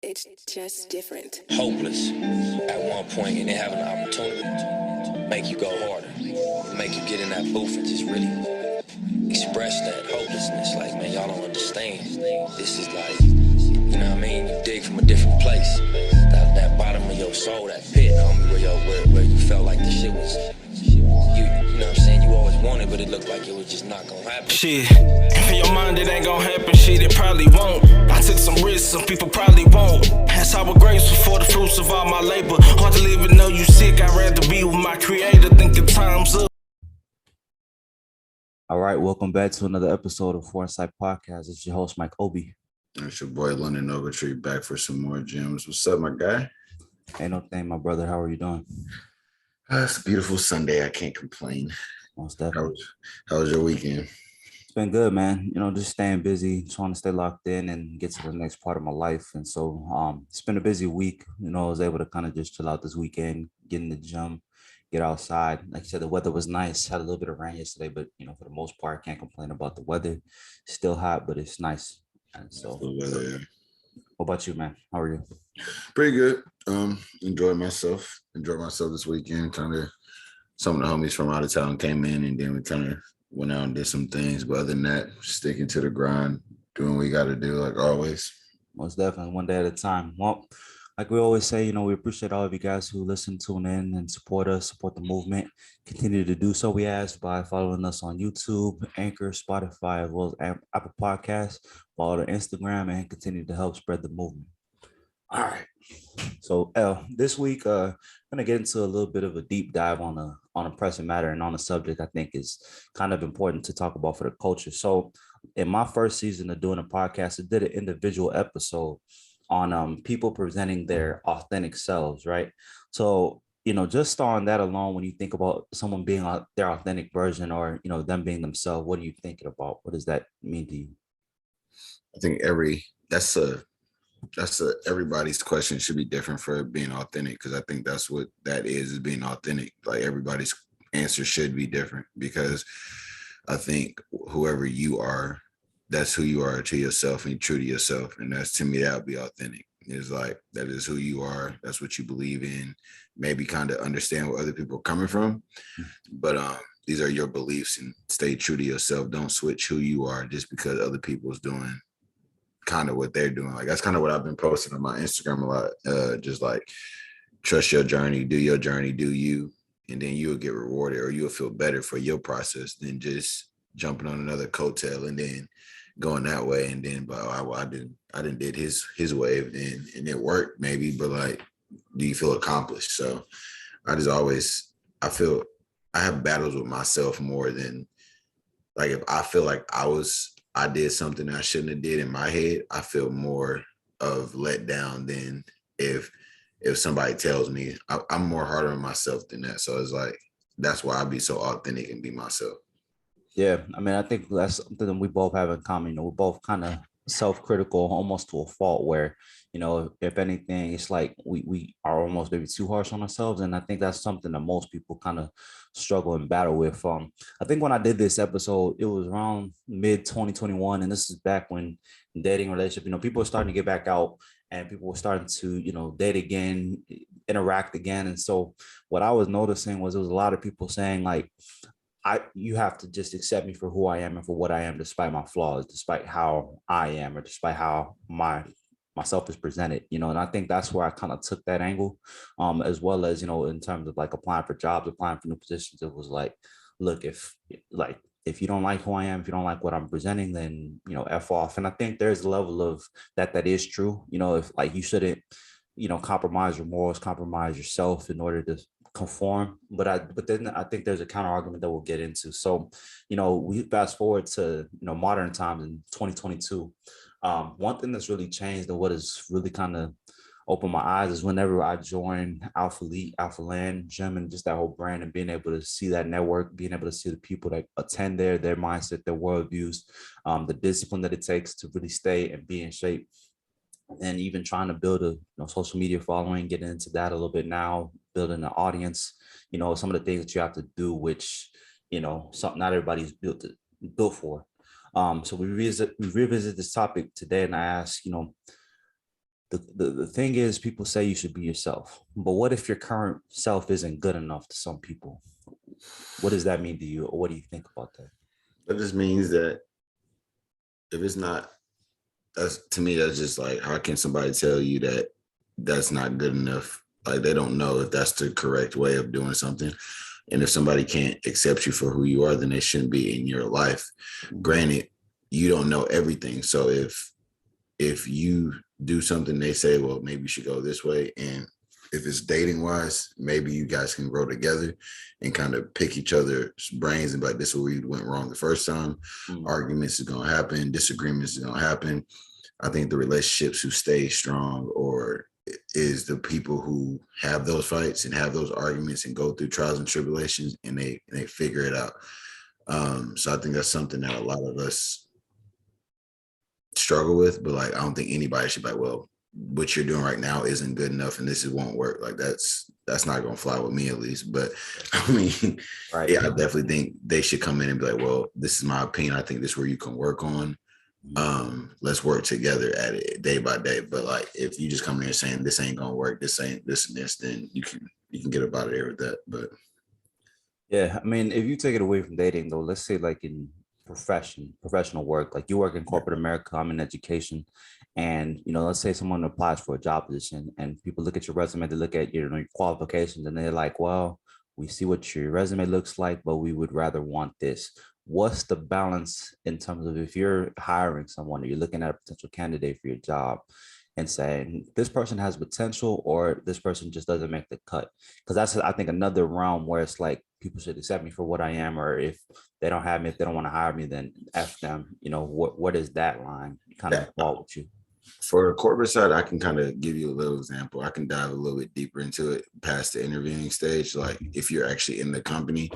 It's just different. Hopeless at one point and then have an opportunity to make you go harder, make you get in that booth and just really express that hopelessness. Like, man, y'all don't understand. This is like, you know what I mean? You dig from a different place. That bottom of your soul, that pit, homie, where you felt like the shit was, you know what I'm saying? You always wanted, but it looked like it was just not gonna happen. Shit, in your mind it ain't gonna happen, shit, it probably won't. I took some risks, some people probably won't. That's how we're grateful for the fruits of all my labor. Hard to live and know you sick, I'd rather be with my creator, thinking time's up. All right, welcome back to another episode of Foresight Podcast. It's your host, Mike Obi. It's your boy, London Ogletree, back for some more gems. What's up, my guy? Ain't no thing, my brother. How are you doing? It's a beautiful Sunday. I can't complain. Most definitely. How was your weekend? It's been good, man. You know, just staying busy, trying to stay locked in and get to the next part of my life. And so it's been a busy week. You know, I was able to kind of just chill out this weekend, get in the gym, get outside. Like you said, the weather was nice. Had a little bit of rain yesterday, but, you know, for the most part, I can't complain about the weather. It's still hot, but it's nice. And so, what about you, man? How are you? Pretty good. Enjoyed myself this weekend. Some of the homies from out of town came in, and then we kind of went out and did some things. But other than that, sticking to the grind, doing what we got to do, like always. Most definitely, one day at a time. Well, like we always say, you know, we appreciate all of you guys who listen, tune in, and support us, support the movement. Continue to do so, we ask, by following us on YouTube, Anchor, Spotify, as well as Apple Podcasts. Follow the Instagram and continue to help spread the movement. All right. So, this week, I'm gonna get into a little bit of a deep dive on a pressing matter and on a subject I think is kind of important to talk about for the culture. So, in my first season of doing a podcast, I did an individual episode on people presenting their authentic selves, right? So, you know, just on that alone, when you think about someone being their authentic version, or, you know, them being themselves, what are you thinking about? What does that mean to you? I think everybody's question should be different for being authentic, because I think that's what that is being authentic. Like, everybody's answer should be different, because I think whoever you are, that's who you are to yourself and true to yourself. And that's, to me, that would be authentic. It's like, that is who you are. That's what you believe in. Maybe kind of understand where other people are coming from. But these are your beliefs, and stay true to yourself. Don't switch who you are just because other people's doing kind of what they're doing. Like, that's kind of what I've been posting on my Instagram a lot. Just like, trust your journey, do you, and then you'll get rewarded, or you'll feel better for your process than just jumping on another coattail and then going that way. And then, but I didn't did his wave, and it worked maybe, but like, do you feel accomplished? So I feel I have battles with myself more than, like, if I feel like I did something I shouldn't have did in my head, I feel more of let down than if somebody tells me. I'm more harder on myself than that. So it's like, that's why I be so authentic and be myself. Yeah, I mean, I think that's something that we both have in common. You know, we're both kind of self-critical, almost to a fault, where, you know, if anything, it's like we are almost maybe too harsh on ourselves. And I think that's something that most people kind of struggle and battle with. I think when I did this episode, it was around mid 2021, and this is back when dating, relationship, you know, people were starting to get back out, and people were starting to, you know, date again, interact again. And so what I was noticing was there was a lot of people saying, like, you have to just accept me for who I am and for what I am, despite my flaws, despite how I am, or despite how myself is presented, you know. And I think that's where I kind of took that angle, as well as, you know, in terms of like applying for jobs, applying for new positions. It was like, look, if you don't like who I am, if you don't like what I'm presenting, then, you know, F off. And I think there's a level of that is true. You know, if, like, you shouldn't, you know, compromise your morals, compromise yourself in order to conform. But then I think there's a counter argument that we'll get into. So, you know, we fast forward to, you know, modern times in 2022. One thing that's really changed, and what has really kind of opened my eyes, is whenever I join Alpha Elite, Alpha Land Gym, and just that whole brand, and being able to see that network, being able to see the people that attend their mindset, their worldviews, the discipline that it takes to really stay and be in shape. And even trying to build a, you know, social media following, getting into that a little bit now, building an audience, you know, some of the things that you have to do, which, you know, not everybody's built for. So we revisit this topic today, and I ask, you know, the thing is, people say you should be yourself, but what if your current self isn't good enough to some people? What does that mean to you, or what do you think about that? That just means that if it's not, that's to me, that's just like, how can somebody tell you that that's not good enough? Like, they don't know if that's the correct way of doing something. And if somebody can't accept you for who you are, then they shouldn't be in your life. Granted, you don't know everything. So if you do something, they say, well, maybe you should go this way. And if it's dating wise, maybe you guys can grow together and kind of pick each other's brains and be like, this is where you went wrong the first time. Arguments is going to happen. Disagreements is going to happen. I think the relationships who stay strong or is the people who have those fights and have those arguments and go through trials and tribulations and they figure it out. So I think that's something that a lot of us struggle with, but like, I don't think anybody should be like, well, what you're doing right now isn't good enough and this won't work. Like, that's not going to fly with me, at least. But I mean, right. Yeah, I definitely think they should come in and be like, well, this is my opinion. I think this is where you can work on. Let's work together at it day by day. But like, if you just come in here saying this ain't gonna work, this ain't this and this, then you can get up out of there with that. But yeah, I mean, if you take it away from dating though, let's say like in professional work, like you work in corporate America, I'm in education, and let's say someone applies for a job position and people look at your resume, they look at your qualifications, and they're like, well, we see what your resume looks like, but we would rather want this. What's the balance in terms of, if you're hiring someone or you're looking at a potential candidate for your job and saying this person has potential or this person just doesn't make the cut? Because that's, I think, another realm where it's like people should accept me for what I am, or if they don't have me, if they don't want to hire me, then F them. What is that line kind of fall with you? For the corporate side, I can kind of give you a little example. I can dive a little bit deeper into it past the interviewing stage. Like, if you're actually in the company,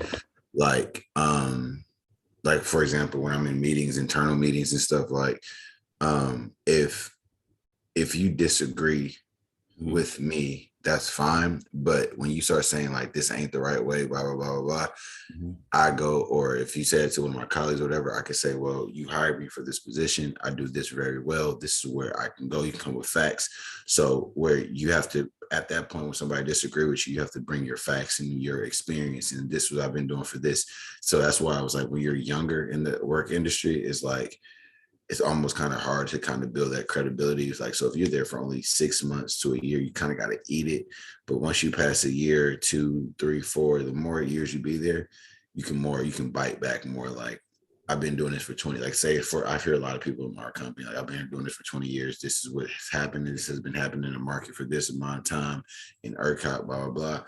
like for example, when I'm in meetings, internal meetings and stuff, like if you disagree with me, that's fine. But when you start saying like, this ain't the right way, blah, blah, blah, blah, blah, I go, or if you say it to one of my colleagues or whatever, I could say, well, you hired me for this position. I do this very well. This is where I can go. You can come with facts. So where you have to, at that point, when somebody disagree with you, you have to bring your facts and your experience. And this is what I've been doing for this. So that's why I was like, when you're younger in the work industry, it's like, it's almost kind of hard to kind of build that credibility. It's like, so if you're there for only 6 months to a year, you kind of got to eat it. But once you pass a year, 2, 3, 4, the more years you be there, you can bite back more. Like, I've been doing this for 20, like say I hear a lot of people in our company, like, I've been doing this for 20 years. This is what has happened. This has been happening in the market for this amount of time in ERCOT, blah, blah, blah.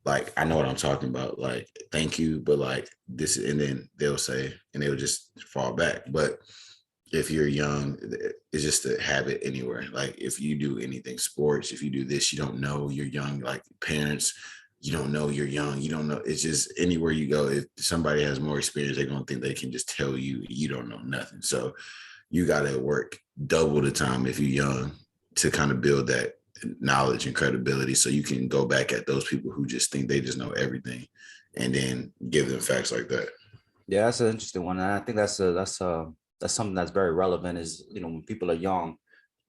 Like, I know what I'm talking about. Like, thank you. But like this, and then they'll say, and they'll just fall back. But if you're young, it's just a habit anywhere. Like, if you do anything, sports, if you do this, you don't know you're young. Like, parents, you don't know you're young. You don't know. It's just anywhere you go. If somebody has more experience, they're going to think they can just tell you, you don't know nothing. So you got to work double the time if you're young to kind of build that knowledge and credibility, so you can go back at those people who just think they just know everything and then give them facts like that. Yeah, that's an interesting one. And I think that's something that's very relevant is, when people are young,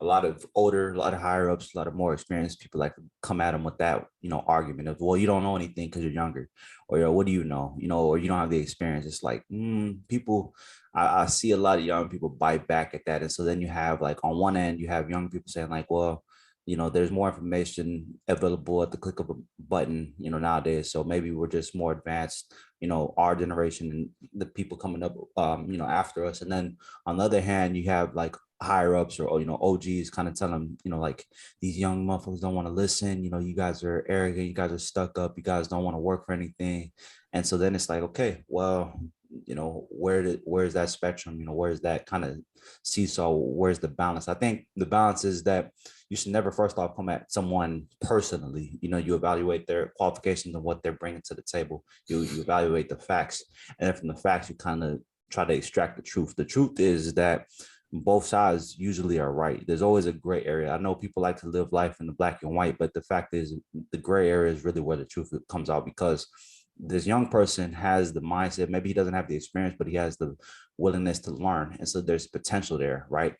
a lot of higher ups, a lot of more experienced people like to come at them with that, argument of, well, you don't know anything because you're younger, or what do you know, or you don't have the experience. It's like people, I see a lot of young people bite back at that. And so then you have, like, on one end, you have young people saying like, well, there's more information available at the click of a button, nowadays. So maybe we're just more advanced, our generation and the people coming up, after us. And then on the other hand, you have like higher ups or, OGs kind of tell them, like, these young motherfuckers don't want to listen. You guys are arrogant. You guys are stuck up. You guys don't want to work for anything. And so then it's like, okay, well, where's that spectrum? Where's that kind of seesaw? Where's the balance? I think the balance is that you should never first off come at someone personally. You evaluate their qualifications and what they're bringing to the table. You evaluate the facts, and then from the facts, you kind of try to extract the truth. The truth is that both sides usually are right. There's always a gray area. I know people like to live life in the black and white, but the fact is the gray area is really where the truth comes out, because this young person has the mindset, maybe he doesn't have the experience, but he has the willingness to learn. And so there's potential there, right?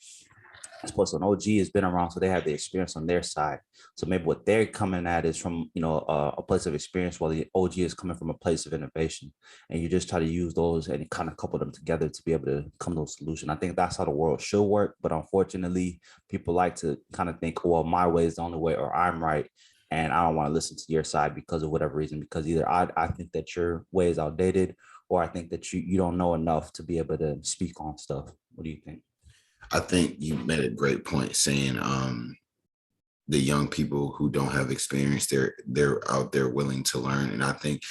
as opposed to an OG has been around, so they have the experience on their side. So maybe what they're coming at is from, a place of experience, while the OG is coming from a place of innovation. And you just try to use those and kind of couple them together to be able to come to a solution. I think that's how the world should work. But unfortunately, people like to kind of think, well, my way is the only way, or I'm right. And I don't want to listen to your side because of whatever reason, because either I think that your way is outdated, or I think that you don't know enough to be able to speak on stuff. What do you think? I think you made a great point saying the young people who don't have experience, they're out there willing to learn. And I think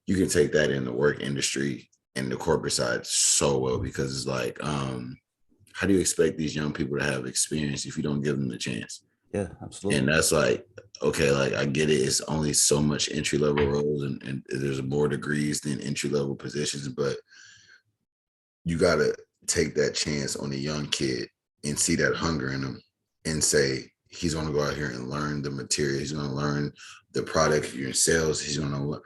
you can take that in the work industry and the corporate side so well, because it's like, how do you expect these young people to have experience if you don't give them the chance? Yeah, absolutely. And that's like, okay, like I get it. It's only so much entry level roles, and there's more degrees than entry level positions, but you got to take that chance on a young kid and see that hunger in him and say, he's going to go out here and learn the material. He's going to learn the product you're in sales. He's going to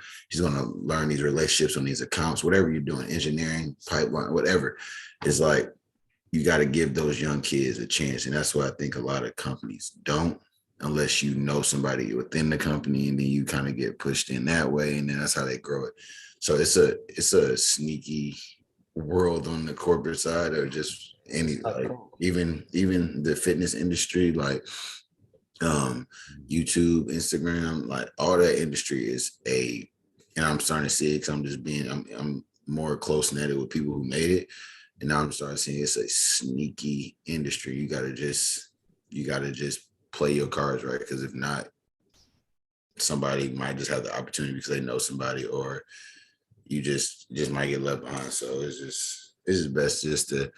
learn these relationships on these accounts, whatever you're doing, engineering, pipeline, whatever. It's like, you got to give those young kids a chance. And that's why I think a lot of companies don't, unless you know somebody within the company, and then you kind of get pushed in that way. And then that's how they grow it. So it's a sneaky world on the corporate side, or just any, like, even the fitness industry, like YouTube, Instagram, like all that industry is and I'm starting to see it because I'm more close netted with people who made it. And now I'm starting to see it's a sneaky industry. You gotta just play your cards right, because if not, somebody might just have the opportunity because they know somebody, or you just might get left behind. So it's just best just to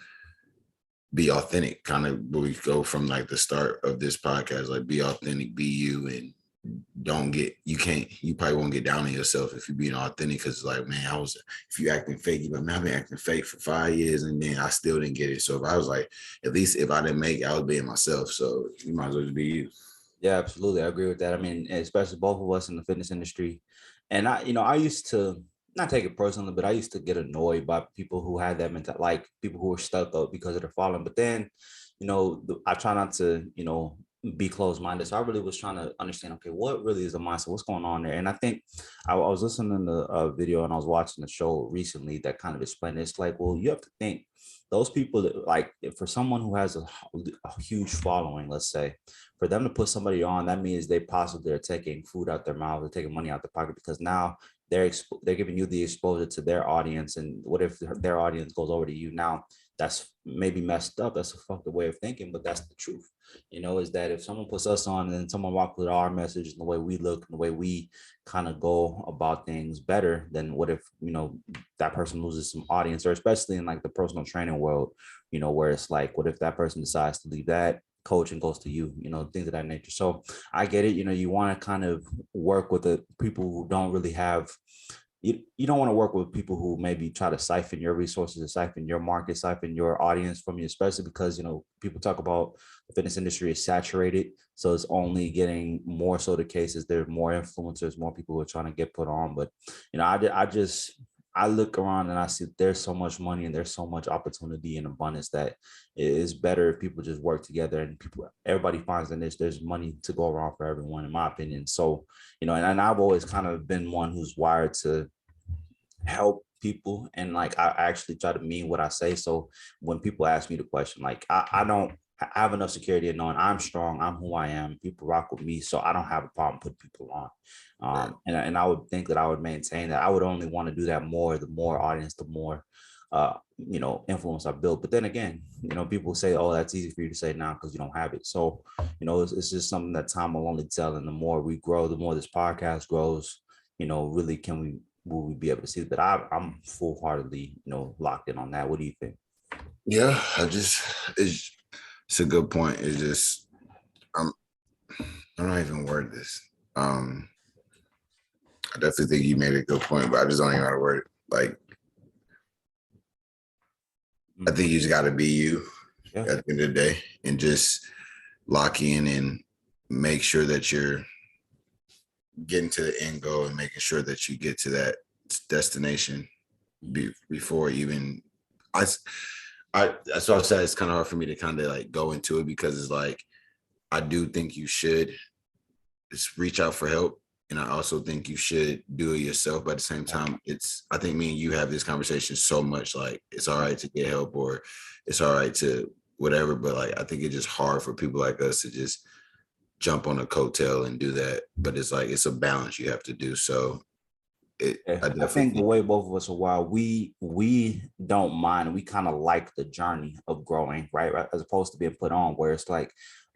be authentic, kind of where we go from like the start of this podcast, like be authentic, be you, and you probably won't get down on yourself if you're being authentic, because like, man, if you acting fake, you're like, man, I've been acting fake for 5 years and then I still didn't get it. So if I was like, at least if I didn't make it, I was being myself. So you might as well just be you. Yeah, absolutely. I agree with that. I mean, especially both of us in the fitness industry. And I used to not take it personally, but I used to get annoyed by people who had that mentality, like people who were stuck up because of their falling. But then, I try not to, be closed-minded. So I really was trying to understand, okay, what really is the mindset? What's going on there? And I think I was listening to a video and I was watching the show recently that kind of explained it. It's like, well, you have to think those people that, like, for someone who has a huge following, let's say, for them to put somebody on, that means they possibly are taking food out their mouth, they're taking money out their pocket, because now they're giving you the exposure to their audience. And what if their audience goes over to you? Now that's maybe messed up, that's a fucked way of thinking, but that's the truth. Is that if someone puts us on and then someone walks with our message and the way we look and the way we kind of go about things better, then what if that person loses some audience? Or especially in like the personal training world, where it's like, what if that person decides to leave that coach and goes to you, things of that nature. So I get it. You want to kind of work with the people who don't really have, you don't want to work with people who maybe try to siphon your resources, or siphon your market, siphon your audience from you, especially because, people talk about the fitness industry is saturated. So it's only getting more so the cases. There are more influencers, more people who are trying to get put on. But, I look around and I see there's so much money and there's so much opportunity and abundance that it is better if people just work together, and everybody finds that there's money to go around for everyone, in my opinion. So, and I've always kind of been one who's wired to help people, and like I actually try to mean what I say. So when people ask me the question, like I have enough security in knowing I'm strong, I'm who I am, people rock with me, so I don't have a problem putting people on. And I would think that I would maintain that. I would only want to do that more, the more audience, the more influence I build. But then again, people say, oh, that's easy for you to say now because you don't have it. So it's just something that time will only tell. And the more we grow, the more this podcast grows, really will we be able to see it? But I'm full-heartedly locked in on that. What do you think? Yeah, it's a good point. It's just I'm not even word this. I definitely think you made a good point, but I just don't even know how to word it. Like, I think you just got to be you at the end of the day, and just lock in and make sure that you're getting to the end goal and making sure that you get to that destination before even that's what I said. It's kind of hard for me to kind of like go into it because it's like I do think you should just reach out for help. And I also think you should do it yourself. But at the same time, I think me and you have this conversation so much, like it's all right to get help or it's all right to whatever. But like, I think it's just hard for people like us to just jump on a coattail and do that. But it's like, it's a balance you have to do. So I think the way both of us are wild, we don't mind. We kind of like the journey of growing, right? As opposed to being put on, where it's like,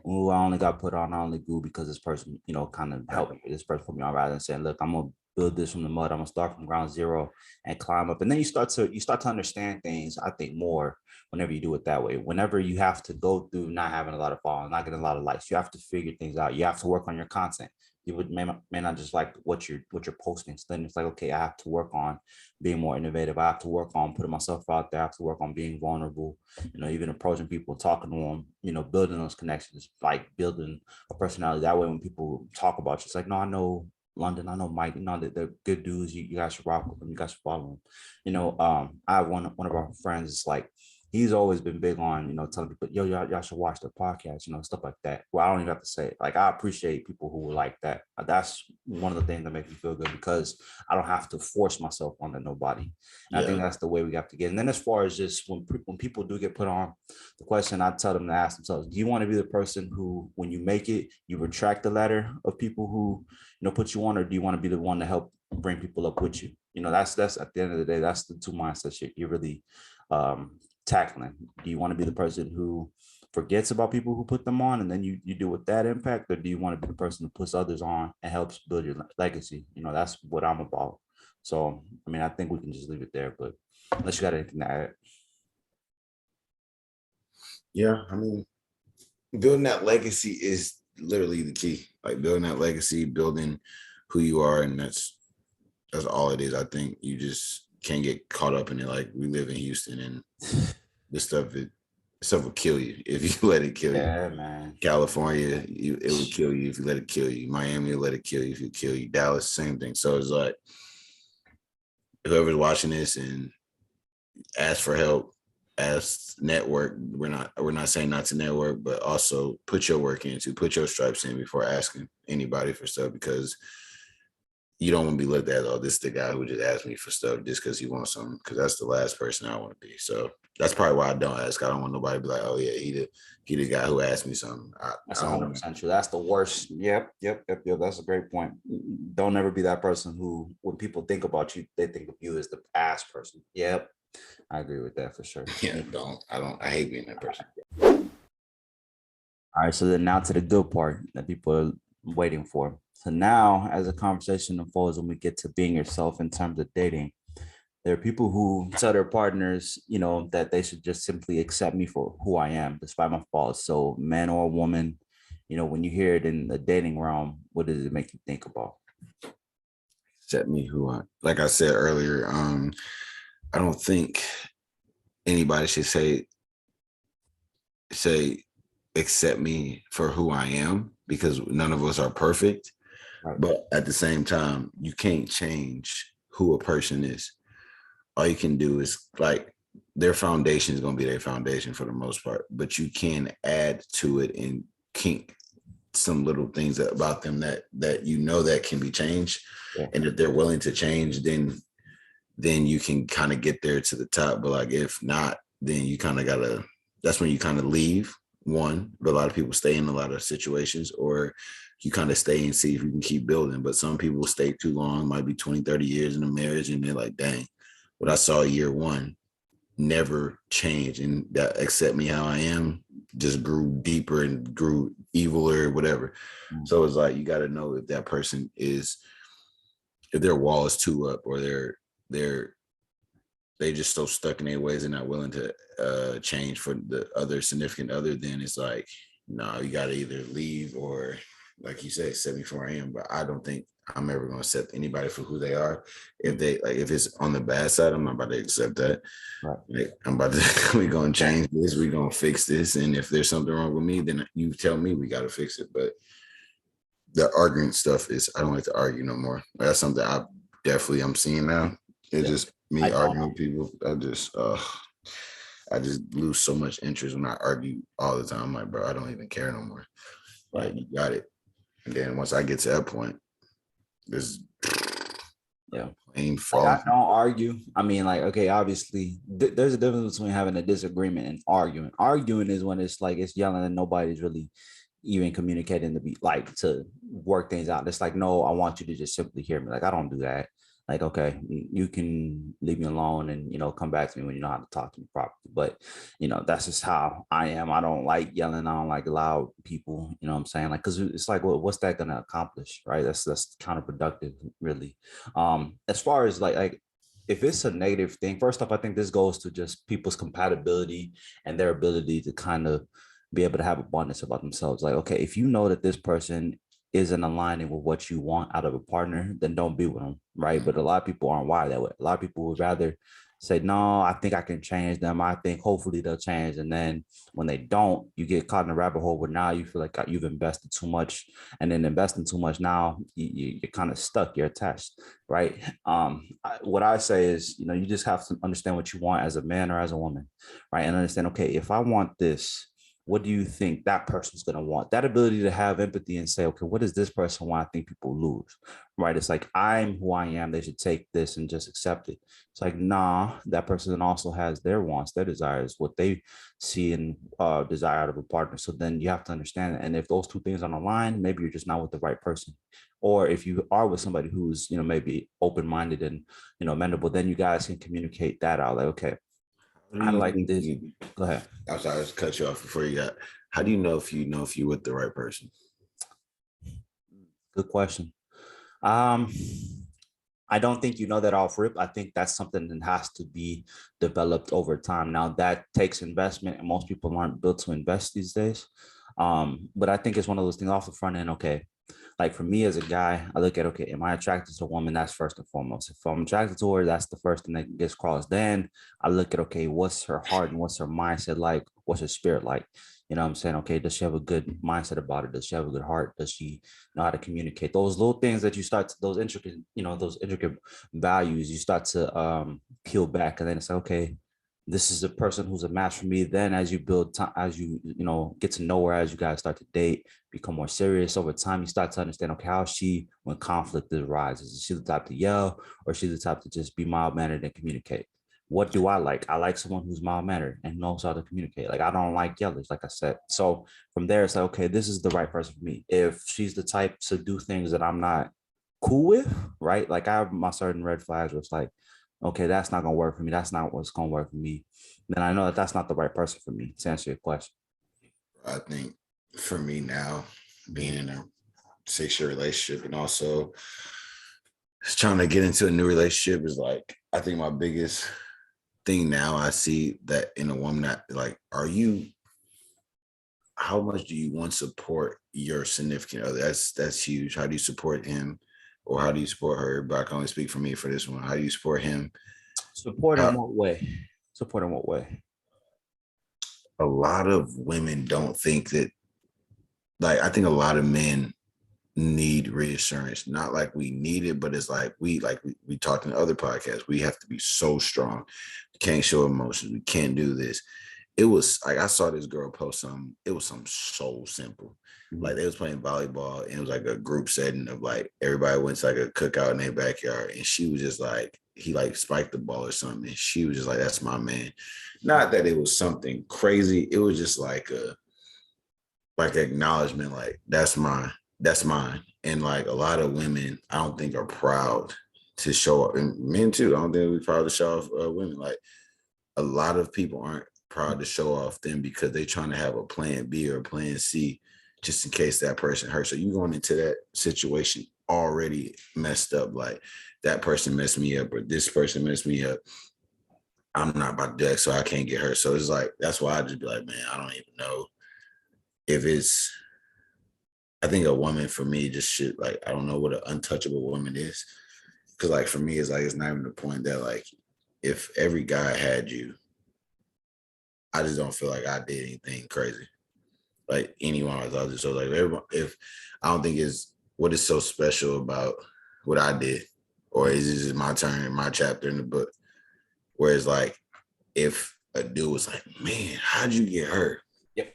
oh, I only got put on, I only grew because this person, kind of helped me. This person put me on, rather than saying, look, I'm gonna build this from the mud. I'm gonna start from ground zero and climb up. And then you start to understand things, I think, more whenever you do it that way. Whenever you have to go through not having a lot of followers, not getting a lot of likes, you have to figure things out. You have to work on your content. You may not just like what you're posting. So then it's like, okay, I have to work on being more innovative. I have to work on putting myself out there. I have to work on being vulnerable, even approaching people, talking to them, building those connections, like building a personality. That way, when people talk about you, it's like, no, I know London, I know Mike, that they're good dudes. You guys should rock with them. You guys should follow them. I have one of our friends. It's like, he's always been big on, telling people, yo, y'all should watch the podcast, stuff like that. Well, I don't even have to say it. Like, I appreciate people who are like that. That's one of the things that makes me feel good because I don't have to force myself onto nobody. And I think that's the way we have to get. And then as far as just when people do get put on, the question I tell them to ask themselves, do you want to be the person who, when you make it, you retract the ladder of people who, put you on, or do you want to be the one to help bring people up with you? That's at the end of the day, that's the two mindsets you're really tackling. Do you want to be the person who forgets about people who put them on and then you deal with that impact, or do you want to be the person who puts others on and helps build your legacy? That's what I'm about. So I think we can just leave it there, but unless you got anything to add. Yeah, building that legacy is literally the key. Like building that legacy, building who you are, and that's all it is. I think you just can't get caught up in it. Like, we live in Houston, and this stuff will kill you if you let it kill you. Yeah, man. California, it will kill you if you let it kill you. Miami will let it kill you if you kill you. Dallas, same thing. So it's like, whoever's watching this and ask for help, ask network. We're not saying not to network, but also put your work into, put your stripes in before asking anybody for stuff, because you don't want to be looked at, oh, this is the guy who just asked me for stuff just because he wants something, because that's the last person I want to be. So that's probably why I don't ask. I don't want nobody to be like, oh yeah, he the guy who asked me something. That's 100% true. That's the worst. Yep. That's a great point. Don't ever be that person who, when people think about you, they think of you as the ass person. Yep. I agree with that for sure. Yeah, I hate being that person. All right, so then now to the good part that people are waiting for. So now, as a conversation unfolds, when we get to being yourself in terms of dating, there are people who tell their partners, that they should just simply accept me for who I am, despite my faults. So, man or woman, when you hear it in the dating realm, what does it make you think about? Accept me who I, like I said earlier, I don't think anybody should say accept me for who I am, because none of us are perfect. Right. But at the same time, you can't change who a person is. All you can do is, like, their foundation is going to be their foundation for the most part, but you can add to it and kink some little things about them that that can be changed. Yeah. And if they're willing to change, then you can kind of get there to the top. But like, if not, then you kind of that's when you kind of leave one. But a lot of people stay in a lot of situations, or you kind of stay and see if you can keep building. But some people stay too long, might be 20, 30 years in a marriage, and they're like, dang, what I saw year one never changed. And that accept me how I am just grew deeper and grew eviler or whatever. Mm-hmm. So it's like, you got to know if that person if their wall is too up, or they just so stuck in their ways and not willing to change for the other significant other, then it's like, no, you got to either leave or, like you say, accept me for who I am. But I don't think I'm ever going to accept anybody for who they are. If it's on the bad side, I'm not about to accept that. Right. Like, we're going to change this. We're going to fix this. And if there's something wrong with me, then you tell me we got to fix it. But the arguing stuff I don't like to argue no more. That's something I'm seeing now. It's just me arguing with people. I just lose so much interest when I argue all the time. I'm like, bro, I don't even care no more. Like, you got it. And then once I get to that point, this plain Like, falling. I don't argue. I mean, like, okay, obviously, there's a difference between having a disagreement and arguing. Arguing is when it's like it's yelling and nobody's really even communicating to be like to work things out. It's like, no, I want you to just simply hear me. Like, I don't do that. Like, okay, you can leave me alone and come back to me when you know how to talk to me properly. But that's just how I am. I don't like yelling. I don't like loud people. You know what I'm saying? Like, because it's like, what's that gonna accomplish, right? That's counterproductive, really. As far as like if it's a negative thing, first off, I think this goes to just people's compatibility and their ability to kind of be able to have abundance about themselves. Like, okay, if you know that this person isn't aligning with what you want out of a partner, then don't be with them, right? But a lot of people aren't wired that way. A lot of people would rather say, no, I think I can change them. I think hopefully they'll change. And then when they don't, you get caught in a rabbit hole where now you feel like you've invested too much, and then investing too much, now you're kind of stuck, you're attached, right? What I say is, you just have to understand what you want as a man or as a woman, right? And understand, okay, if I want this, what do you think that person's going to want? That ability to have empathy and say, okay, what does this person want? I think people lose, right? It's like, I'm who I am. They should take this and just accept it. It's like, nah, that person also has their wants, their desires, what they see and desire out of a partner. So then you have to understand it. And if those two things aren't aligned, maybe you're just not with the right person. Or if you are with somebody who's, maybe open-minded and, amenable, then you guys can communicate that out. Like, okay, I like this. Go ahead. I'm sorry, I just cut you off before you got. How do you know if you're with the right person? Good question. I don't think that off rip. I think that's something that has to be developed over time. Now that takes investment, and most people aren't built to invest these days. But I think it's one of those things off the front end. Okay, like for me as a guy, I look at, okay, am I attracted to a woman? That's first and foremost. If I'm attracted to her, that's the first thing that gets crossed. Then I look at, okay, what's her heart and what's her mindset like? What's her spirit like? You know what I'm saying? Okay, does she have a good mindset about it? Does she have a good heart? Does she know how to communicate? Those little things that you start to, those intricate values, you start to peel back, and then it's like, okay, this is a person who's a match for me. Then as you build time, as you get to know her, as you guys start to date, become more serious over time, you start to understand, okay, how is she when conflict arises? Is she the type to yell, or is she the type to just be mild-mannered and communicate? What do I like? I like someone who's mild-mannered and knows how to communicate. Like, I don't like yellers, like I said. So from there, it's like, okay, this is the right person for me. If she's the type to do things that I'm not cool with, right? Like, I have my certain red flags where it's like, okay, that's not going to work for me. That's not what's going to work for me. Then I know that that's not the right person for me, to answer your question. I think for me now, being in a 6-year relationship and also trying to get into a new relationship is like, I think my biggest thing now, I see that in a woman, that like, how much do you want to support your significant other? That's huge. How do you support him, or how do you support her? But I can only speak for me for this one. How do you support him? Support in what way? Support in what way? A lot of women don't think that, like, I think a lot of men need reassurance. Not like we need it, but it's like we talked in other podcasts. We have to be so strong. We can't show emotions. We can't do this. It was like, I saw this girl post something. It was something so simple. Like, they was playing volleyball, and it was like a group setting of like everybody went to like a cookout in their backyard, and she was just like, he like spiked the ball or something, and she was just like, that's my man. Not that it was something crazy. It was just like acknowledgement, like, that's mine. And like, a lot of women, I don't think, are proud to show up, and men too. I don't think we're proud to show off women. Like, a lot of people aren't proud to show off them because they're trying to have a plan B or a plan C just in case that person hurts. So you going into that situation already messed up, like, that person messed me up or this person messed me up. I'm not about to do that, so I can't get hurt. So it's like, that's why I just be like, man, I don't even know if it's, I think a woman for me just should, like, I don't know what an untouchable woman is. Cause like, for me, it's like, it's not even the point that, like, if every guy had you, I just don't feel like I did anything crazy. Like, anyone was others. So like, everyone, if I don't think is what is so special about what I did, or is it just my turn, my chapter in the book? Whereas like, if a dude was like, man, how'd you get her? Yep.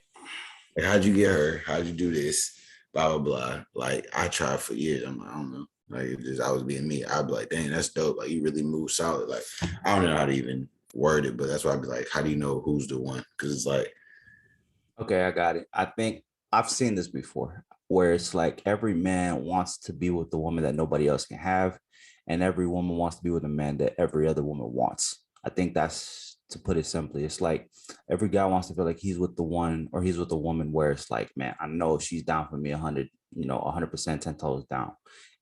Like, how'd you get her? How'd you do this? Blah, blah, blah. Like, I tried for years. I'm like, I don't know. Like, it just, I was being me. I'd be like, dang, that's dope. Like, you really move solid. Like, I don't know how to even word it, but that's why I'd be like, how do you know who's the one? Because it's like, Okay, I got it. I think I've seen this before where it's like every man wants to be with the woman that nobody else can have, and every woman wants to be with a man that every other woman wants. I think that's to put it simply. It's like every guy wants to feel like he's with the one or he's with a woman where it's like, man, I know she's down for me 100, 100%, 10 toes down.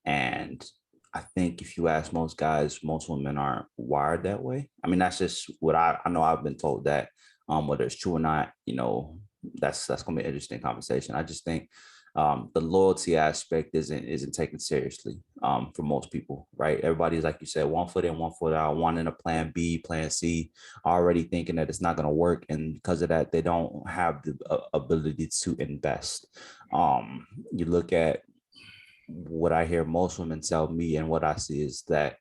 And I think if you ask most guys, most women aren't wired that way. I mean, that's just what I know. I've been told that, whether it's true or not, that's gonna be an interesting conversation. I just think the loyalty aspect isn't taken seriously for most people, right? Everybody's like you said, 1 foot in, 1 foot out, one in a plan B, plan C, already thinking that it's not gonna work, and because of that, they don't have the ability to invest. You look at what I hear most women tell me, and what I see is that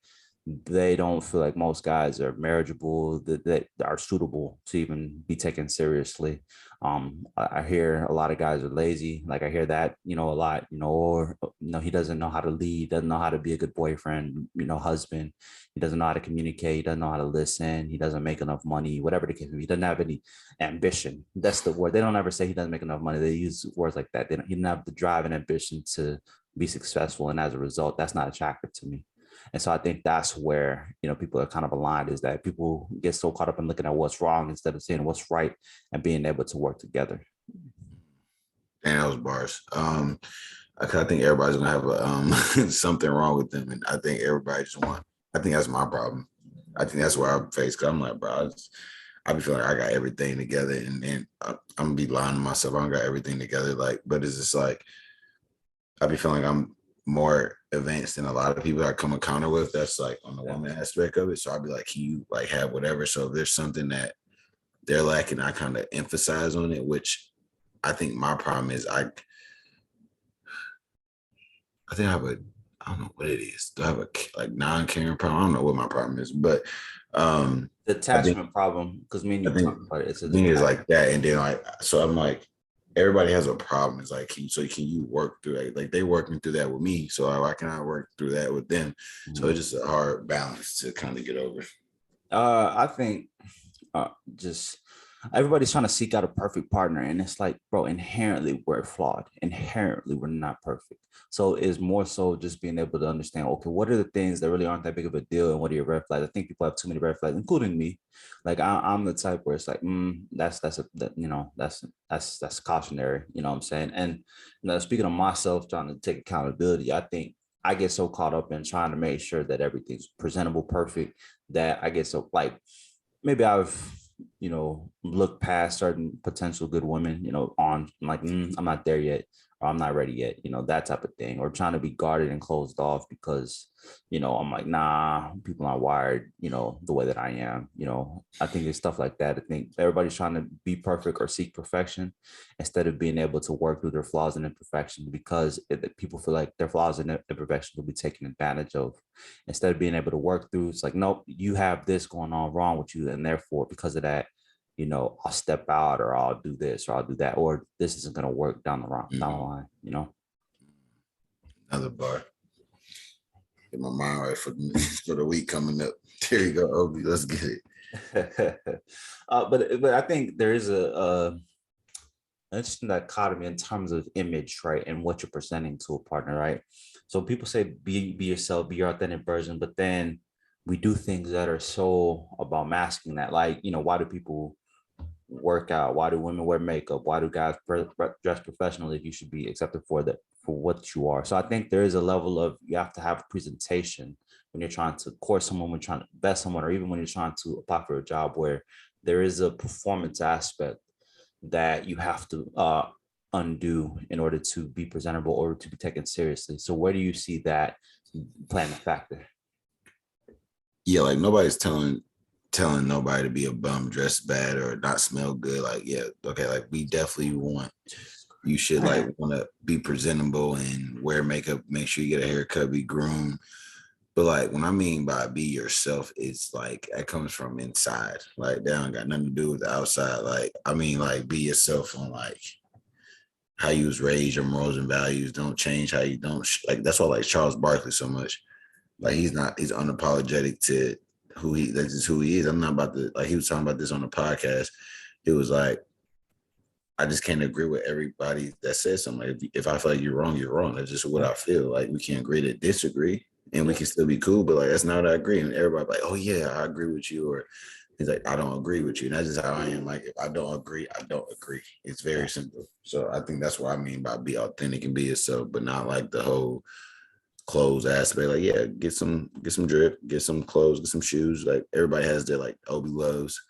they don't feel like most guys are marriageable, that are suitable to even be taken seriously. I hear a lot of guys are lazy. Like I hear that, a lot, or he doesn't know how to lead, doesn't know how to be a good boyfriend, husband. He doesn't know how to communicate, he doesn't know how to listen, he doesn't make enough money, whatever the case may be. He doesn't have any ambition. That's the word. They don't ever say he doesn't make enough money. They use words like that. He didn't have the drive and ambition to be successful. And as a result, that's not attractive to me. And so I think that's where, people are kind of aligned, is that people get so caught up in looking at what's wrong instead of seeing what's right and being able to work together. and that was bars. I think everybody's gonna have a something wrong with them, and I think everybody just want. I think that's my problem. I think that's where I face, because I'm like, bro, I be feeling like I got everything together, and then I'm gonna be lying to myself. I don't got everything together, like, but it's just like I be feeling like I'm more advanced than a lot of people I come encounter with. That's like on the woman aspect of it. So I'll be like, can you like have whatever? So if there's something that they're lacking, I kind of emphasize on it, which I think my problem is I think I have I don't know what it is. Do I have a like non-caring problem? I don't know what my problem is, but The attachment problem, because me and you talk about it. It's the thing is like that. And then so I'm like, everybody has a problem. It's like, can you work through that? Like they working through that with me. So why can I work through that with them? Mm-hmm. So it's just a hard balance to kind of get over. I think just everybody's trying to seek out a perfect partner. And it's like, bro, inherently we're flawed. Inherently we're not perfect. So it's more so just being able to understand, okay, what are the things that really aren't that big of a deal, and what are your red flags? I think people have too many red flags, including me. Like I'm the type where it's like, that's cautionary, you know what I'm saying? And speaking of myself, trying to take accountability, I think I get so caught up in trying to make sure that everything's presentable, perfect, that I get so like, maybe I've look past certain potential good women, on like, I'm not there yet, or I'm not ready yet, that type of thing, or trying to be guarded and closed off because, I'm like, nah, people aren't wired, the way that I am, I think it's stuff like that. I think everybody's trying to be perfect or seek perfection instead of being able to work through their flaws and imperfections, because people feel like their flaws and imperfections will be taken advantage of. Instead of being able to work through, it's like, nope, you have this going on wrong with you, and therefore because of that, I'll step out, or I'll do this, or I'll do that, or this isn't going to work down the line, Another bar. Get my mind right for the week coming up. There you go, Obi. Let's get it. But I think there is a interesting dichotomy in terms of image, right, and what you're presenting to a partner, right? So people say be yourself, be your authentic version, but then we do things that are so about masking that. Like, why do people work out? Why do women wear makeup? Why do guys dress professionally if you should be accepted for what you are? So I think there is a level of, you have to have a presentation when you're trying to court someone, when you're trying to vet someone, or even when you're trying to apply for a job, where there is a performance aspect that you have to undo in order to be presentable or to be taken seriously. So where do you see that playing a factor? Yeah, like nobody's telling nobody to be a bum, dress bad, or not smell good. Like, yeah, okay, like we definitely want, you should like want to be presentable and wear makeup, make sure you get a haircut, be groomed, But like when I mean by be yourself, it's like that comes from inside. Like that don't got nothing to do with the outside. Like I mean, like be yourself on like how you was raised, your morals and values don't change. How you don't like that's why I like Charles Barkley so much. Like he's unapologetic to that's just who he is. I'm not about to like he was talking about this on the podcast. It was like I just can't agree with everybody that says something. Like if I feel like you're wrong, you're wrong. That's just what I feel. Like we can't agree to disagree, and we can still be cool. But like that's not what I agree. And everybody like, oh yeah, I agree with you, or he's like, I don't agree with you. And that's just how I am. Like if I don't agree, I don't agree. It's very simple. So I think that's what I mean by be authentic and be yourself, but not like the whole clothes aspect. Like yeah, get some drip, get some clothes, get some shoes. Like everybody has their like Obi loves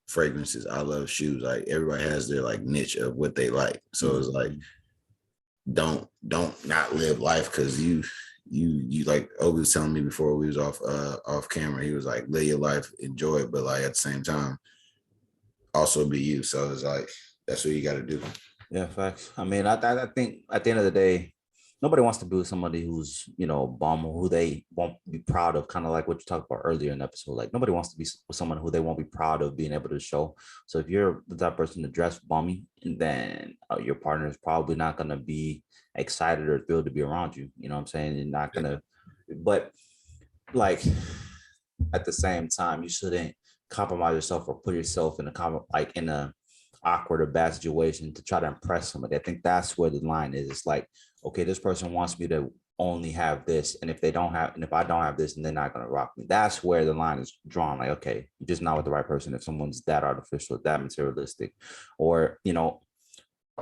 fragrances. I love shoes. Like everybody has their like niche of what they like. So it's like don't not live life because you like Obi was telling me before we was off camera. He was like live your life, enjoy it, but like at the same time also be you. So it's like that's what you got to do. Yeah, facts. I mean, I think at the end of the day, nobody wants to be with somebody who's, you know, bum or who they won't be proud of, kind of like what you talked about earlier in the episode. Like nobody wants to be with someone who they won't be proud of being able to show. So if you're the type of person to dress bummy, then your partner is probably not going to be excited or thrilled to be around you. You know what I'm saying? You're not going to, but like at the same time, you shouldn't compromise yourself or put yourself in a awkward or bad situation to try to impress somebody. I think that's where the line is. It's like, okay, this person wants me to only have this, and if I don't have this, and they're not going to rock me. That's where the line is drawn. Like, okay, you're just not with the right person if someone's that artificial, that materialistic, or you know,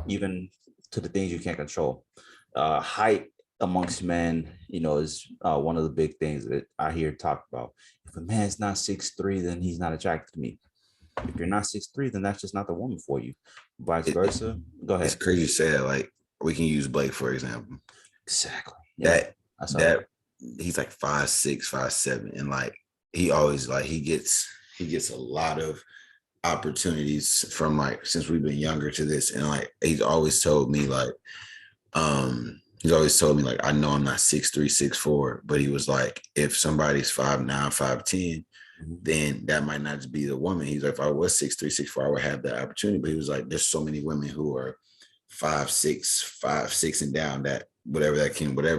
even to the things you can't control. Height amongst men, you know, is one of the big things that I hear talked about. If a man's not 6'3", then he's not attracted to me. If you're not 6'3", then that's just not the woman for you. Vice versa. Go ahead. It's crazy sad. Like we can use Blake for example. Exactly. Yeah, That he's like 5'6", 5'7", and like he always like he gets a lot of opportunities from like since we've been younger to this, and like he's always told me like I know I'm not 6'3", 6'4", but he was like if somebody's 5'9", 5'10", then that might not just be the woman. He's like, if I was 6'3", 6'4", I would have that opportunity. But he was like, there's so many women who are 5'6", and down that whatever.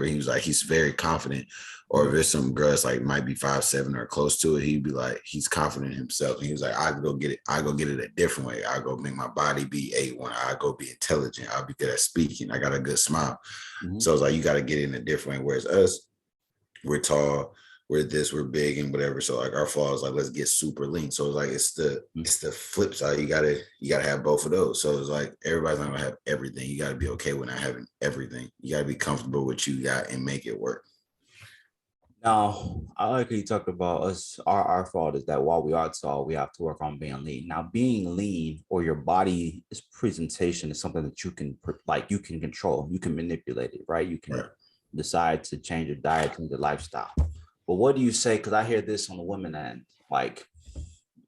He was like, he's very confident. Or if there's some girl that's like might be 5'7" or close to it, he'd be like, he's confident in himself. And he was like, I go get it a different way. I go make my body be A1. I go be intelligent. I'll be good at speaking. I got a good smile. So it's like you got to get it in a different way. Whereas us, we're tall, we're big and whatever. So like our flaw is like, let's get super lean. So it's like it's the flip side. You gotta have both of those. So it's like everybody's not gonna have everything. You gotta be okay with not having everything. You gotta be comfortable with what you got and make it work. Now, I like you talked about us. Our fault is that while we are tall, we have to work on being lean. Now, being lean or your body's presentation is something that you can control. You can manipulate it, right? You can decide to change your diet, change your lifestyle. But what do you say? Because I hear this on the women end, like,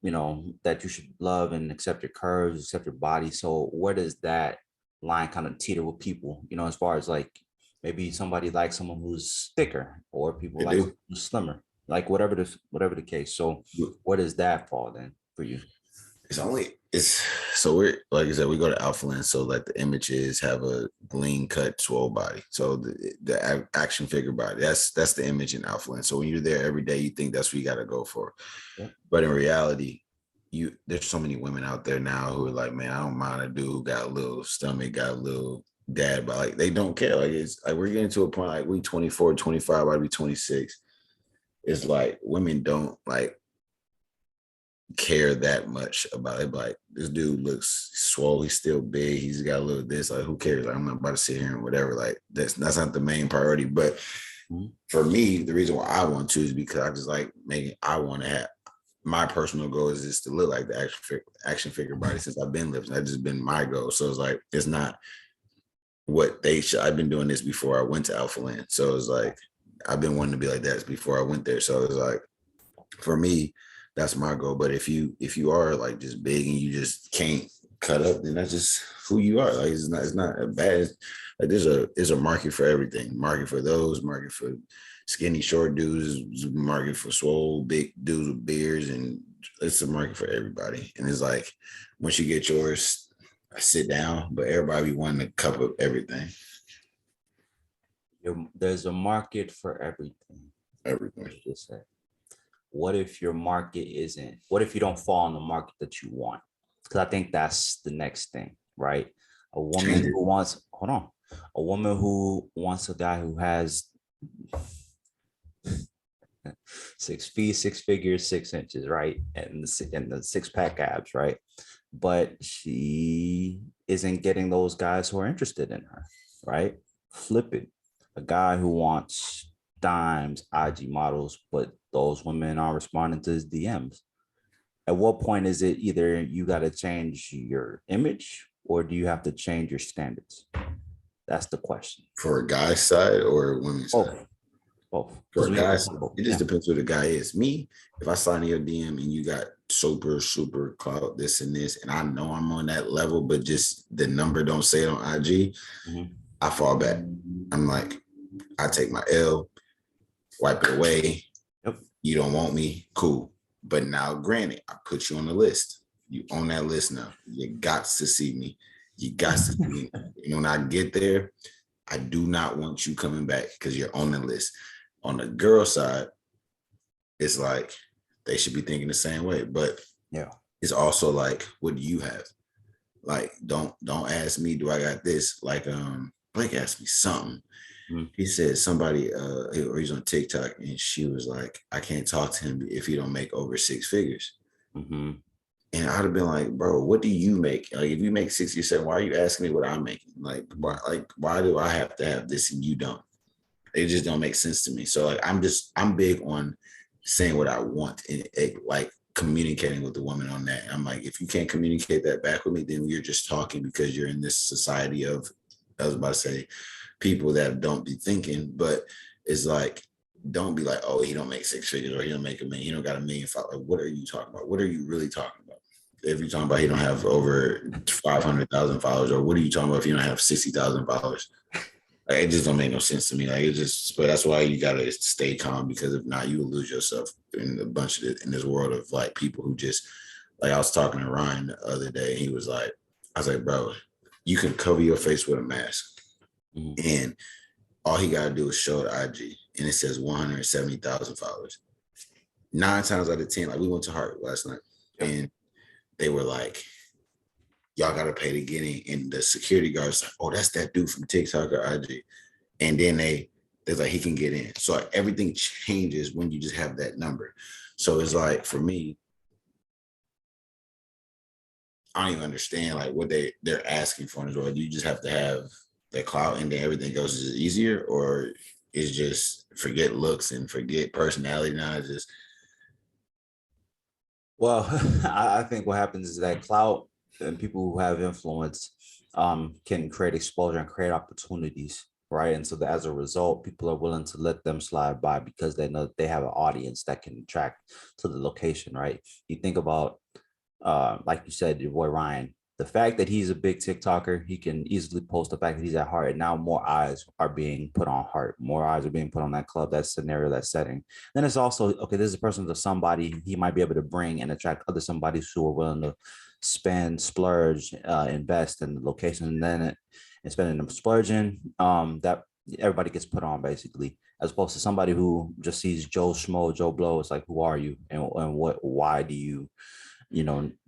you know, that you should love and accept your curves, accept your body. So where does that line kind of teeter with people, you know, as far as like maybe somebody likes someone who's thicker or people like who's slimmer, like whatever the case. So where does that fall then for you? So we're like I said, we go to Alpha Land. So like the images have a lean cut, swole body. So the action figure body, that's the image in Alpha Land. So when you're there every day, you think that's what you got to go for. Yeah. But in reality, there's so many women out there now who are like, man, I don't mind a dude who got a little stomach, got a little dad, but like they don't care. Like it's like we're getting to a point like we 24, 25, about to be 26. It's like women don't like care that much about it. Like this dude looks swole, he's still big, he's got a little this, like who cares? Like I'm not about to sit here and whatever. Like that's not the main priority. But for me, the reason why I want to is because I just like I want to have my personal goal is just to look like the action figure body since I've been lifting. That's just been my goal. So it's like it's not what they should. I've been doing this before I went to Alpha Land. So it's like I've been wanting to be like that before I went there. So it's like for me, that's my goal. But if you are like just big and you just can't cut up, then that's just who you are. Like it's not a bad. Like there's a market for everything. Market for those. Market for skinny short dudes. Market for swole big dudes with beards, and it's a market for everybody. And it's like once you get yours, sit down. But everybody be wanting a cup of everything. There's a market for everything. Everything. You just said. What if your market isn't? What if you don't fall in the market that you want? Because I think that's the next thing, right? A woman who wants, hold on, a woman who wants a guy who has 6 feet, 6 figures, 6 inches, right? And the 6-pack abs, right? But she isn't getting those guys who are interested in her, right? Flip it. A guy who wants dimes, IG models, but those women aren't responding to his DMs. At what point is it either you got to change your image or do you have to change your standards? That's the question. For a guy's side or a women's side? Both. For a guy, it just depends who the guy is. Me, if I slide in your DM and you got super clout, this and this, and I know I'm on that level, but just the number don't say it on IG, I fall back. I'm like, I take my L, wipe it away. Yep. You don't want me, cool. But now, granted, I put you on the list. You on that list now. You got to see me. You got to see me. And when I get there, I do not want you coming back because you're on the list. On the girl side, it's like they should be thinking the same way. But yeah, it's also like, what do you have? Like, don't ask me, do I got this? Like, Blake asked me something. He said somebody, or he's on TikTok, and she was like, I can't talk to him if he don't make over 6 figures. And I'd have been like, bro, what do you make? Like, if you make 60 or 7, why are you asking me what I'm making? Why do I have to have this and you don't? It just don't make sense to me. So like, I'm big on saying what I want and like communicating with the woman on that. I'm like, if you can't communicate that back with me, then you're just talking because you're in this society of, I was about to say, people that don't be thinking, but it's like, don't be like, oh, he don't make 6 figures or he don't make $1 million. He don't got $1 million. Like, what are you talking about? What are you really talking about? If you're talking about he don't have over 500,000 followers, or what are you talking about if you don't have 60,000 followers? Like, it just don't make no sense to me. Like, but that's why you gotta stay calm, because if not, you will lose yourself in a bunch of in this world of like people who just, like, I was talking to Ryan the other day. He was like, I was like, bro, you can cover your face with a mask, and all he gotta do is show the IG, and it says 170,000 followers. 9 times out of 10, like, we went to Heart last night, and they were like, y'all got to pay to get in. And the security guards like, oh, that's that dude from TikTok or IG. And then they're like, he can get in. So like, everything changes when you just have that number. So it's like, for me, I don't even understand like what they're asking for in this world. You just have to have that clout and then everything else is easier, or it's just forget looks and forget personality. Now it's just. Well, I think what happens is that clout and people who have influence can create exposure and create opportunities, right? And so that as a result, people are willing to let them slide by because they know they have an audience that can attract to the location, right? You think about, like you said, your boy Ryan, the fact that he's a big TikToker, he can easily post the fact that he's at Heart, and now more eyes are being put on Heart. More eyes are being put on that club, that scenario, that setting. Then it's also, okay, this is a person to somebody he might be able to bring and attract other somebodies who are willing to spend, splurge, invest in the location, and then and spending them splurging, that everybody gets put on basically, as opposed to somebody who just sees Joe Schmo, Joe Blow. It's like, who are you, and why do you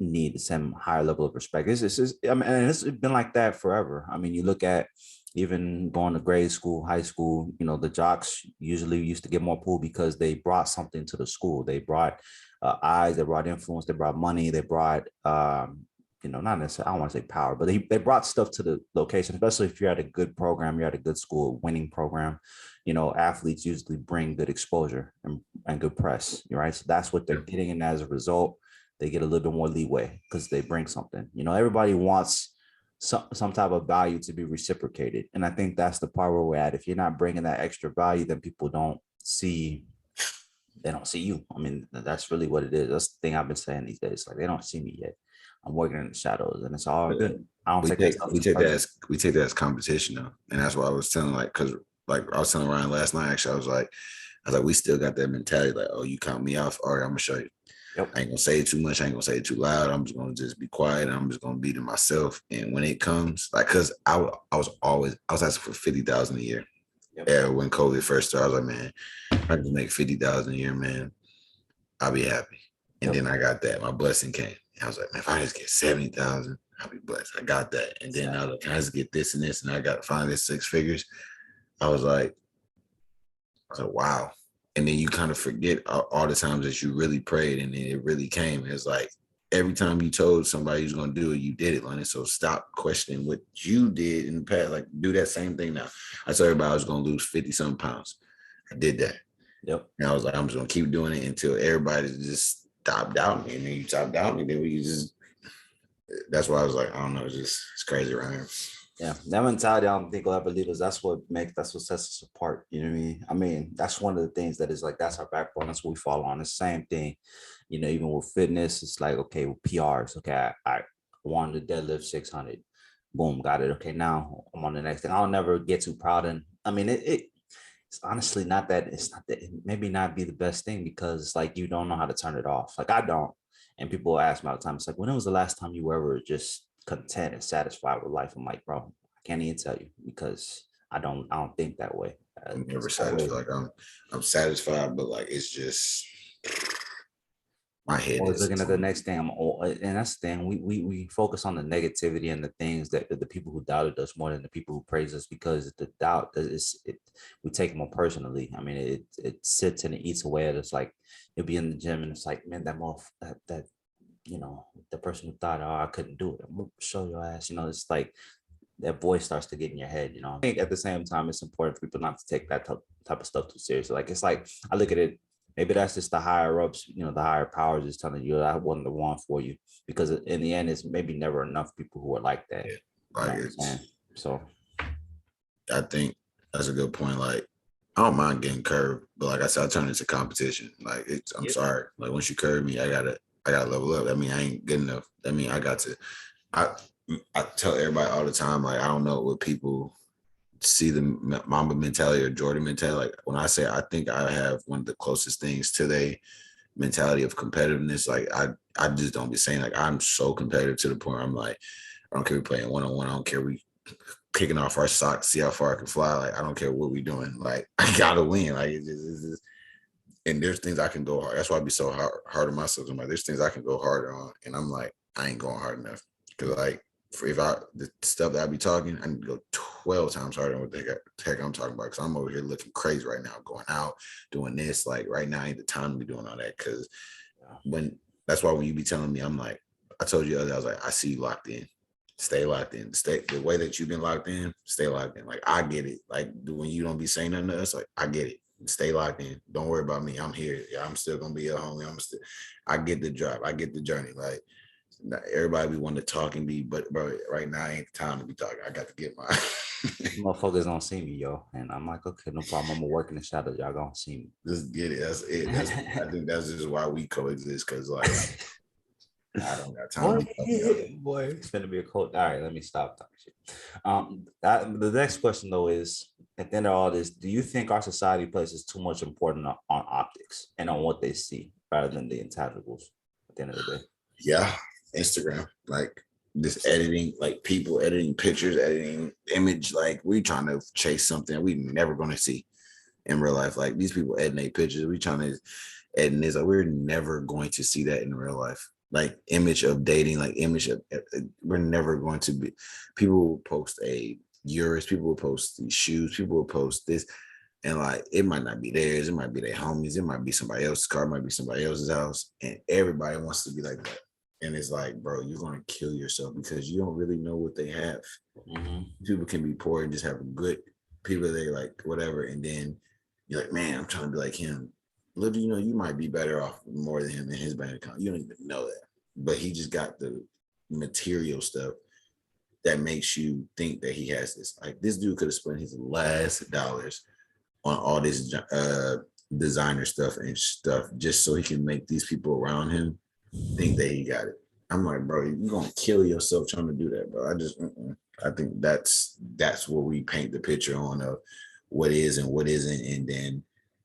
need some higher level of respect? It's just, I mean, and it's been like that forever. I mean, you look at even going to grade school, high school, the jocks usually used to get more pull because they brought something to the school. They brought eyes, they brought influence, they brought money, they brought, not necessarily, I don't want to say power, but they brought stuff to the location, especially if you're at a good program, you're at a good school, winning program. Athletes usually bring good exposure and good press, right? So that's what they're getting. And as a result, they get a little bit more leeway because they bring something. Everybody wants some type of value to be reciprocated. And I think that's the part where we're at. If you're not bringing that extra value, then people don't see you. I mean, that's really what it is. That's the thing I've been saying these days. Like, they don't see me yet. I'm working in the shadows, and it's all good. I don't We take take myself we too take that personal. as competition though, and that's why I was telling because I was telling Ryan last night. Actually, I was like, we still got that mentality. Like, oh, you count me off. All right, I'm gonna show you. Yep. I ain't gonna say it too much. I ain't gonna say it too loud. I'm just gonna be quiet. I'm just gonna be to myself. And when it comes, like, cause I was asking for 50,000 a year. Yep. Yeah, when COVID first started, I was like, man, I can make 50,000 a year, man. I'll be happy. And Yep. then I got that. My blessing came. I was like, man, if I just get 70,000, I'll be blessed. I got that. And then I was like, can I just get this and this? And I got to find this 6 figures. I was like, wow. And then you kind of forget all the times that you really prayed and then it really came. It's like every time you told somebody who's going to do it, you did it, Lennon. So stop questioning what you did in the past. Like, do that same thing now. I told everybody I was going to lose 50-something pounds. I did that. Yep. And I was like, I'm just going to keep doing it until everybody just stopped doubting me. And then you stop doubting me, then we just, that's why I was like, I don't know, it's crazy around here. Yeah, that mentality, I don't think will ever leave us. That's what sets us apart. You know what I mean? I mean, that's one of the things that is like, that's our backbone. That's what we fall on. The same thing, you know, even with fitness, it's like, okay, with PRs, okay, I wanted to deadlift 600. Boom, got it. Okay, now I'm on the next thing. I'll never get too proud. And I mean, it's honestly not that, it's not that, it maybe not be the best thing because like, you don't know how to turn it off. Like I don't. And people ask me all the time, it's like, when was the last time you were ever just content and satisfied with life? I'm like, bro, I can't even tell you because I don't think that way. I'm never satisfied. Like I'm satisfied, but like it's just my head Always is looking at the next thing. And that's the thing. We focus on the negativity and the things that the people who doubted us more than the people who praise us, because the doubt is we take them on personally. I mean, it sits and it eats away at us. Like you'll be in the gym and it's like, man, that you know, the person who thought, oh, I couldn't do it, I'm gonna show your ass. You know, it's like that voice starts to get in your head. You know, I think at the same time, it's important for people not to take that type of stuff too seriously. Like it's like I look at it. Maybe that's just the higher ups, you know, the higher powers is telling you that I wasn't the one for you, because in the end, it's maybe never enough people who are like that. Yeah, like you know so I think that's a good point. Like I don't mind getting curved, but like I said, I turn it into competition. Like I'm sorry. Like once you curve me, I gotta level up. I mean, I ain't good enough. I mean, I tell everybody all the time, like I don't know what people see the Mamba mentality or Jordan mentality. Like when I say I think I have one of the closest things to the mentality of competitiveness, like I just don't be saying, like I'm so competitive to the point where I'm like, I don't care we playing one-on-one, I don't care we kicking off our socks, see how far I can fly. Like I don't care what we doing. Like I gotta win. Like it's just and there's things I can go hard. That's why I be so hard on myself. I'm like, there's things I can go harder on, and I'm like, I ain't going hard enough. Because like, the stuff that I be talking, I need to go 12 times harder than what the heck I'm talking about. Because I'm over here looking crazy right now, going out, doing this. Like right now, ain't the time to be doing all that. Because that's why when you be telling me, I'm like, I told you the other day, I was like, I see you locked in. Stay locked in. Stay the way that you've been locked in. Stay locked in. Like I get it. Like when you don't be saying nothing to us, like I get it. Stay locked in. Don't worry about me. I'm here. Yeah, I'm still gonna be a homie. I get the drive. I get the journey. Like everybody be wanting to talk and be, but bro, right now ain't the time to be talking. I got to get my motherfuckers don't see me, yo. And I'm like, okay, no problem. I'm gonna work in the shadows. Y'all gonna see me. Just get it. That's it. I think that's just why we coexist. Cause like I don't got time. Boy, it's gonna be a cold. All right, let me stop talking shit. The next question though is, at the end of all this, do you think our society places too much importance on optics and on what they see rather than the intangibles at the end of the day? Yeah, Instagram, like this editing, like people editing pictures, editing image, like we trying to chase something we never gonna see in real life. Like these people editing their pictures, we trying to edit this, like we're never going to see that in real life. Like image of dating, like image of, we're never going to be. People will post a Urus, people will post these shoes, people will post this, and like it might not be theirs, it might be their homies, it might be somebody else's car, it might be somebody else's house, and everybody wants to be like that. And it's like, bro, you're gonna kill yourself because you don't really know what they have. Mm-hmm. People can be poor and just have a good people, they like whatever, and then you're like, man, I'm trying to be like him. Little you know, you might be better off more than him in his bank account. You don't even know that. But he just got the material stuff that makes you think that he has this. Like this dude could have spent his last dollars on all this designer stuff and stuff just so he can make these people around him think that he got it. I'm like, bro, you're gonna kill yourself trying to do that, bro. I think that's where we paint the picture on of what is and what isn't, and then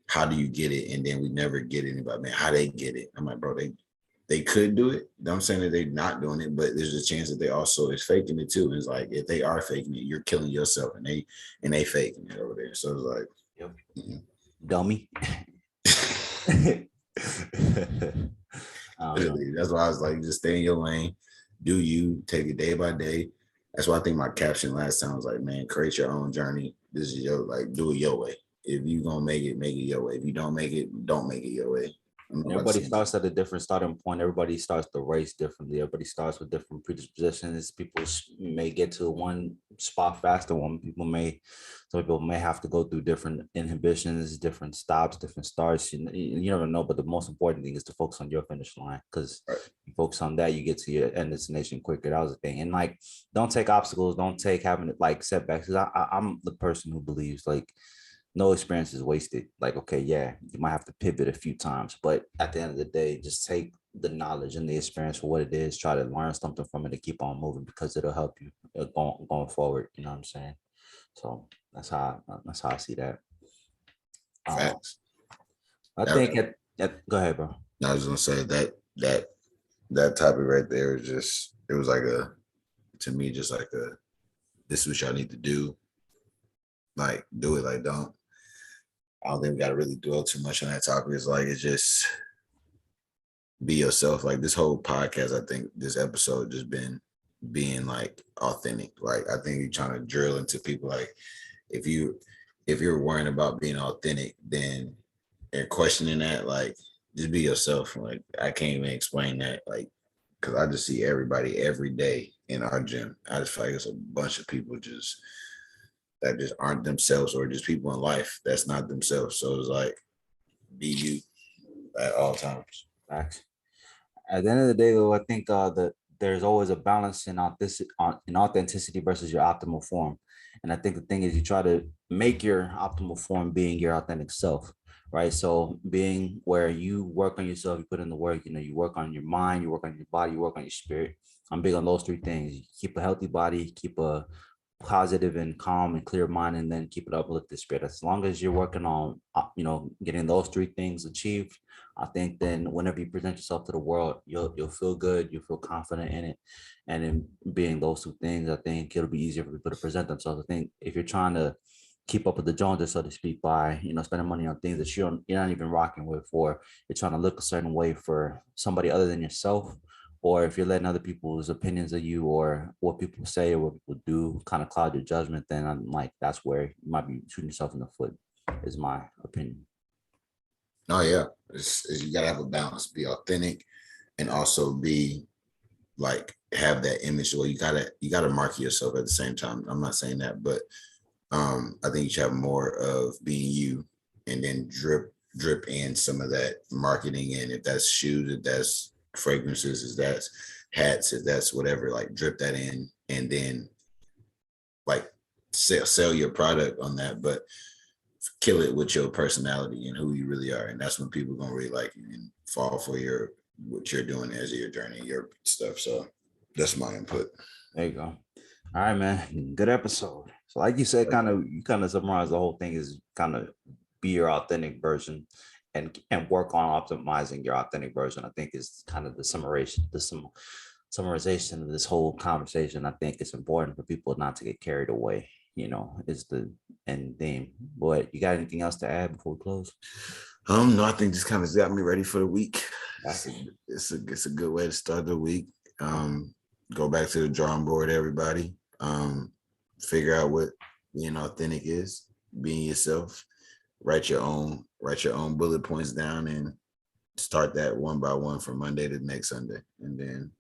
how do you get it, and then we never get anybody, man, how they get it. I'm like, bro, they could do it. I'm saying that they're not doing it, but there's a chance that they also is faking it too. It's like if they are faking it, you're killing yourself, and they faking it over there. So it's like, Yep. mm-hmm. Dummy. That's why I was like, just stay in your lane, do you, take it day by day. That's why I think my caption last time was like, man, create your own journey. This is your, like, do it your way. If you gonna make it your way. If you don't make it your way. Everybody starts at a different starting point. Everybody starts the race differently. Everybody starts with different predispositions. People may get to one spot faster. Some people may have to go through different inhibitions, different stops, different starts. You never know. But the most important thing is to focus on your finish line, because you focus on that, you get to your end destination quicker. That was the thing. And like, don't take obstacles. Don't take having like setbacks. I'm the person who believes like, no experience is wasted. Like, okay, yeah, you might have to pivot a few times, but at the end of the day, just take the knowledge and the experience for what it is. Try to learn something from it and keep on moving, because it'll help you going forward. You know what I'm saying? So that's how I see that. Facts. I think go ahead, bro. I was gonna say that topic right there is just, it was like to me, just like this is what y'all need to do. Like, do it. Like, I don't think we got to really dwell too much on that topic. It's like, it's just be yourself. Like, this whole podcast, I think this episode just been being like authentic. Like, I think you're trying to drill into people. Like, if you're worrying about being authentic, then and questioning that, like, just be yourself. Like, I can't even explain that. Like, because I just see everybody every day in our gym. I just feel like it's a bunch of people that just aren't themselves, or just people in life that's not themselves. So it's like, be you at all times. Facts. At the end of the day, though, I think that there's always a balance in authenticity versus your optimal form. And I think the thing is, you try to make your optimal form being your authentic self, right? So being where you work on yourself, you put in the work, you work on your mind, you work on your body, you work on your spirit. I'm big on those three things. You keep a healthy body, keep a positive and calm and clear mind, and then keep it uplifted spirit. As long as you're working on getting those three things achieved, I think then whenever you present yourself to the world, you'll feel good, you'll feel confident in it. And in being those two things, I think it'll be easier for people to present themselves. I think if you're trying to keep up with the Joneses, so to speak, by spending money on things that you're not even rocking with, or you're trying to look a certain way for somebody other than yourself, or if you're letting other people's opinions of you or what people say or what people do kind of cloud your judgment, then I'm like, that's where you might be shooting yourself in the foot, is my opinion. Oh yeah, you gotta have a balance, be authentic, and also be like, have that image, or you gotta market yourself at the same time. I'm not saying that, but I think you should have more of being you, and then drip in some of that marketing in. If that's shoes, if that's fragrances, if that's hats, if that's whatever, like, drip that in, and then like sell your product on that, but kill it with your personality and who you really are. And that's when people are gonna really like you and fall for what you're doing as your journey, your stuff. So that's my input. There you go. All right, man. Good episode. So like you said, you kind of summarize the whole thing is kind of be your authentic version and work on optimizing your authentic version. I think is kind of the summarization of this whole conversation. I think it's important for people not to get carried away, is the end theme. But you got anything else to add before we close? No, I think this kind of got me ready for the week. It's a good way to start the week. Go back to the drawing board, everybody. Figure out what being authentic is, being yourself. Write your own bullet points down and start that one by one from Monday to next Sunday. And then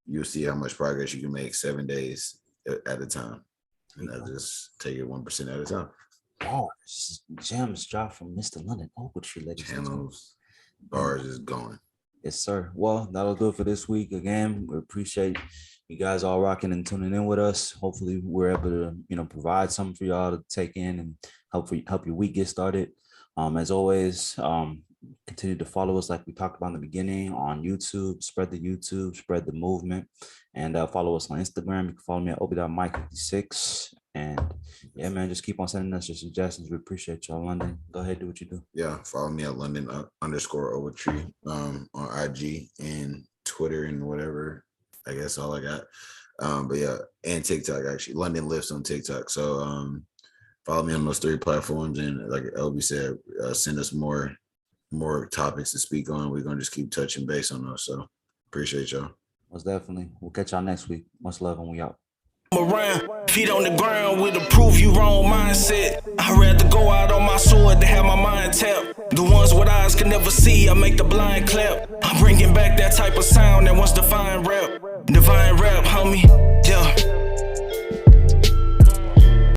you'll see how much progress you can make 7 days at a time. And I just take it 1% at a time. Oh, gems dropped from Mr. London. Oh, what you ladies. Channels, bars is going. Yes, sir. Well, that'll do it for this week. Again, we appreciate you guys all rocking and tuning in with us. Hopefully we're able to, provide something for y'all to take in and help your week get started. As always, continue to follow us like we talked about in the beginning on YouTube. Spread the YouTube, spread the movement, and follow us on Instagram. You can follow me at obi.mike56. And yeah, man, just keep on sending us your suggestions. We appreciate y'all. London, go ahead, do what you do. Yeah, follow me at London _Overtree on IG and Twitter and whatever. I guess all I got. But yeah, and TikTok actually. London Lifts on TikTok. So follow me on those 3 platforms, and like LB said, send us more topics to speak on. We're gonna just keep touching base on those. So appreciate y'all. Most definitely. We'll catch y'all next week. Much love, and we out. Around, feet on the ground with a prove you wrong mindset. I'd rather go out on my sword than have my mind tapped. The ones with eyes can never see, I make the blind clap. I'm bringing back that type of sound that once divine rap, homie.